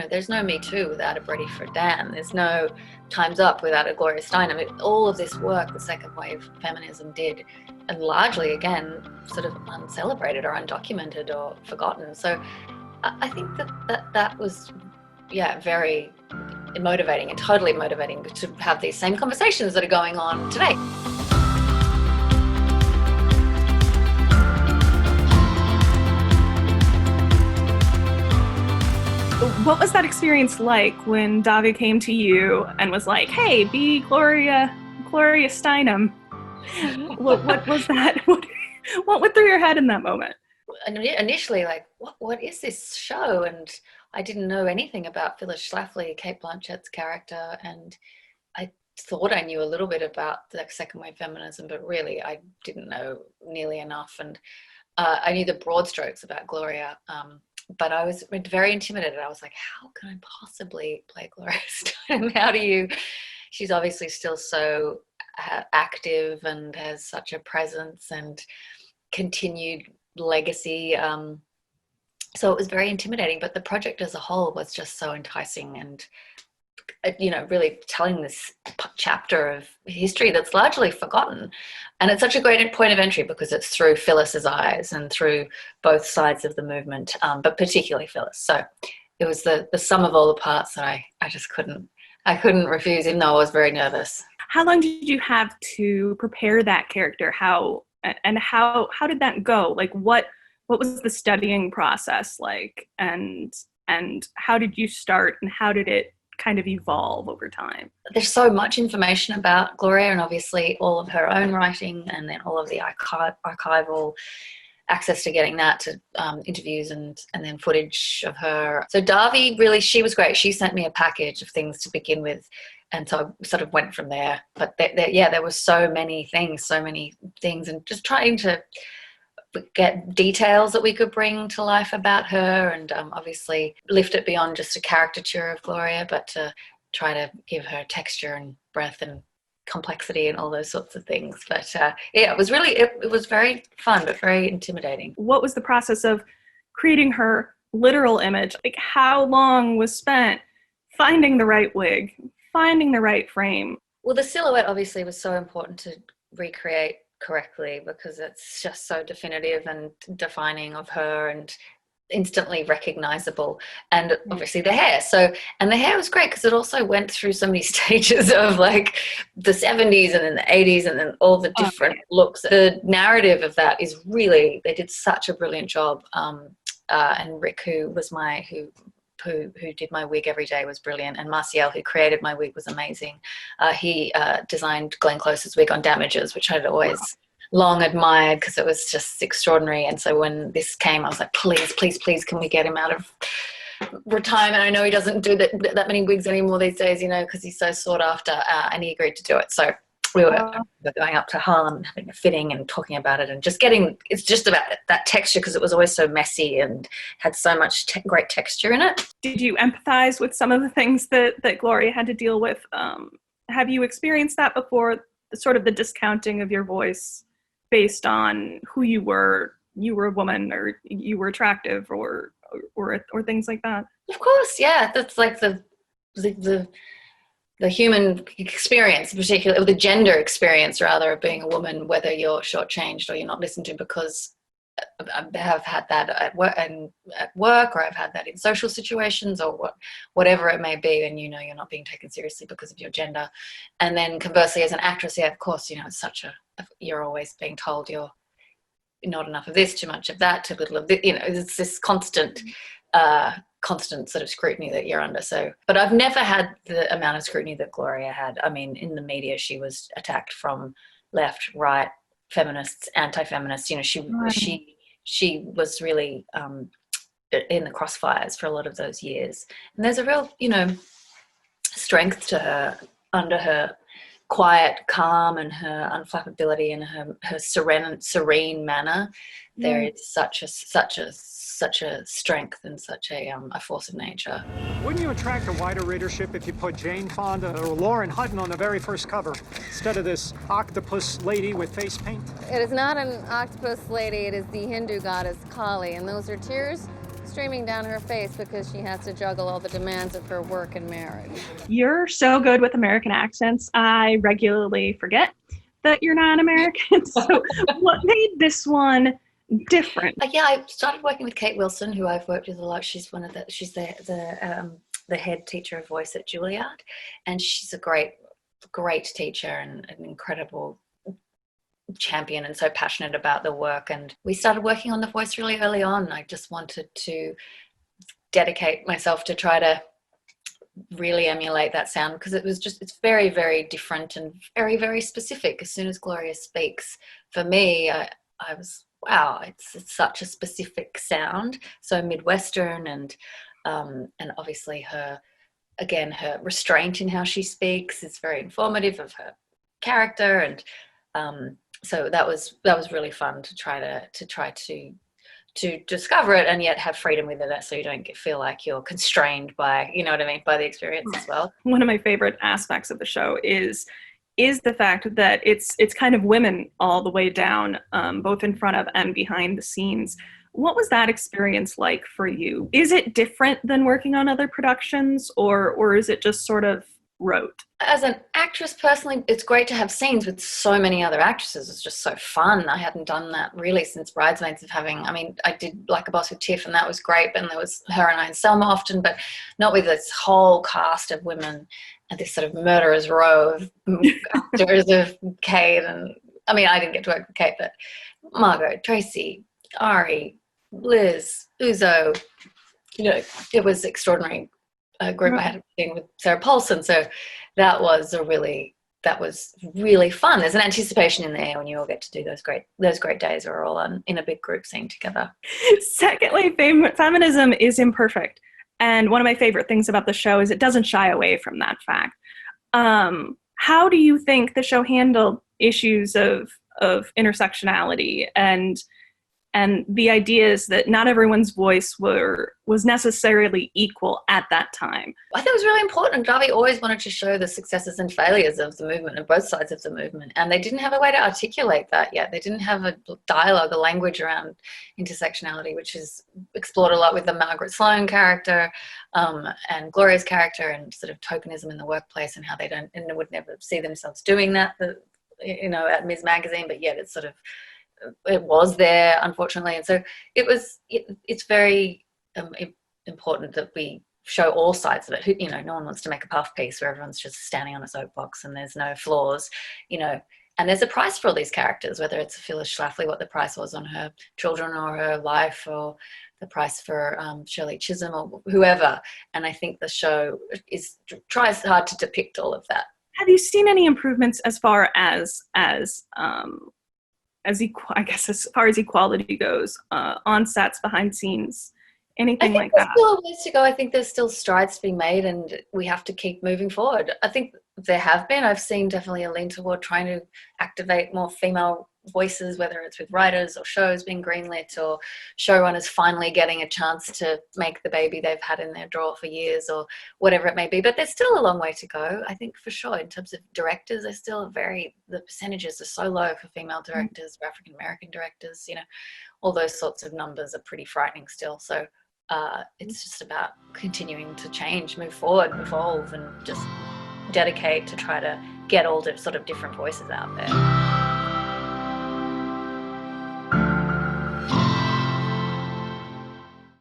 There's no Me Too without a Bridie Friedan. There's no Time's Up without a Gloria Steinem. All of this work the second wave feminism did, and largely, again, sort of uncelebrated or undocumented or forgotten. So I think that was, very motivating and totally motivating to have these same conversations that are going on today. What was that experience like when Davi came to you and was like, hey, be Gloria Steinem? What was that? What went through your head in that moment? Initially, like, what is this show? And I didn't know anything about Phyllis Schlafly, Cate Blanchett's character, and I thought I knew a little bit about the second wave feminism, but really I didn't know nearly enough. And I knew the broad strokes about Gloria, but I was very intimidated. I was like, how can I possibly play Gloria Steinem? She's obviously still so active and has such a presence and continued legacy. So it was very intimidating, but the project as a whole was just so enticing and, really telling this chapter of history that's largely forgotten. And it's such a great point of entry because it's through Phyllis's eyes and through both sides of the movement, but particularly Phyllis. So it was the sum of all the parts that I just couldn't refuse, even though I was very nervous. How long did you have to prepare that character? How did that go? Like, what was the studying process like? And how did you start, and how did it kind of evolve over time? There's so much information about Gloria, and obviously all of her own writing, and then all of the archival access to getting that, to interviews and then footage of her. So Davi, really, she was great. She sent me a package of things to begin with, and so I sort of went from there. But there were so many things, and just trying to get details that we could bring to life about her, and obviously lift it beyond just a caricature of Gloria, but to try to give her texture and breadth and complexity and all those sorts of things. But it was very fun, but very intimidating. What was the process of creating her literal image? Like, how long was spent finding the right wig, finding the right frame? Well, the silhouette obviously was so important to recreate correctly because it's just so definitive and defining of her and instantly recognizable. And obviously the hair. And the hair was great because it also went through so many stages of like the 70s and then the 80s and then all the different looks. The narrative of that is really, they did such a brilliant job. And Rick, who did my wig every day, was brilliant, and Marciel, who created my wig, was amazing. He designed Glenn Close's wig on Damages, which I'd always long admired because it was just extraordinary. And so when this came, I was like, please, can we get him out of retirement? I know he doesn't do that many wigs anymore these days, because he's so sought after, and he agreed to do it. So we were going up to Harlem and having a fitting and talking about it and just it's just about that texture because it was always so messy and had so much great texture in it. Did you empathize with some of the things that Gloria had to deal with? Have you experienced that before, sort of the discounting of your voice based on who you were a woman, or you were attractive, or things like that? Of course, yeah. That's like the human experience, particularly the gender experience, rather, of being a woman, whether you're shortchanged or you're not listened to, because I have had that at work, or I've had that in social situations, or whatever it may be, and you're not being taken seriously because of your gender. And then conversely, as an actress, of course, it's you're always being told you're not enough of this, too much of that, too little of this. It's this constant sort of scrutiny that you're under. So, but I've never had the amount of scrutiny that Gloria had. I mean, in the media, she was attacked from left, right, feminists, anti-feminists. She was really in the crossfires for a lot of those years. And there's a real, strength to her under her quiet calm and her unflappability and her serene manner. There is such a strength and such a force of nature. Wouldn't you attract a wider readership if you put Jane Fonda or Lauren Hutton on the very first cover instead of this octopus lady with face paint? It is not an octopus lady, it is the Hindu goddess Kali, and those are tears streaming down her face because she has to juggle all the demands of her work and marriage. You're so good with American accents. I regularly forget that you're not American. So what made this one different? Yeah, I started working with Kate Wilson, who I've worked with a lot. She's the head teacher of voice at Juilliard, and she's a great teacher and an incredible champion and so passionate about the work. And we started working on the voice really early on. I just wanted to dedicate myself to try to really emulate that sound, because it's very, very different and very, very specific. As soon as Gloria speaks, for me, I was, wow, it's such a specific sound, so Midwestern, and obviously her restraint in how she speaks is very informative of her character, and so that was really fun to try to discover it and yet have freedom with it, so you don't feel like you're constrained by, you know what I mean, by the experience as well. One of my favorite aspects of the show is the fact that it's kind of women all the way down, both in front of and behind the scenes. What was that experience like for you? Is it different than working on other productions, or is it just sort of rote? As an actress, personally, it's great to have scenes with so many other actresses. It's just so fun. I hadn't done that really since Bridesmaids I did Like a Boss with Tiff, and that was great, and there was her and I and Selma often, but not with this whole cast of women and this sort of murderer's row of actors of Kate. And I mean, I didn't get to work with Kate, but Margo, Tracy, Ari, Liz, Uzo, you know, it was extraordinary group. I had a thing with Sarah Paulson, so that was really fun. There's an anticipation in there when you all get to do those great days where we're all in a big group scene together. Secondly, feminism is imperfect, and one of my favorite things about the show is it doesn't shy away from that fact. How do you think the show handled issues of intersectionality and the ideas that not everyone's voice was necessarily equal at that time? I think it was really important. Garvey always wanted to show the successes and failures of the movement and both sides of the movement, and they didn't have a way to articulate that yet. They didn't have a dialogue, a language around intersectionality, which is explored a lot with the Margaret Sloan character and Gloria's character, and sort of tokenism in the workplace, and how they would never see themselves doing that, you know, at Ms. Magazine, but yet it's sort of, it was there, unfortunately. And so it's very important that we show all sides of it. You know, no one wants to make a puff piece where everyone's just standing on a soapbox and there's no flaws, you know. And there's a price for all these characters, whether it's Phyllis Schlafly, what the price was on her children or her life, or the price for Shirley Chisholm or whoever. And I think the show tries hard to depict all of that. Have you seen any improvements as far as equality goes, on sets, behind scenes, anything like that? I think there's still a ways to go. I think there's still strides to be made, and we have to keep moving forward. I think there have been. I've seen definitely a lean toward trying to activate more female voices, whether it's with writers or shows being greenlit, or showrunners finally getting a chance to make the baby they've had in their drawer for years, or whatever it may be. But there's still a long way to go, I think, for sure. In terms of directors, they're still the percentages are so low for female directors, for African American directors, you know, all those sorts of numbers are pretty frightening still. So it's just about continuing to change, move forward, evolve, and just dedicate to try to get all the sort of different voices out there.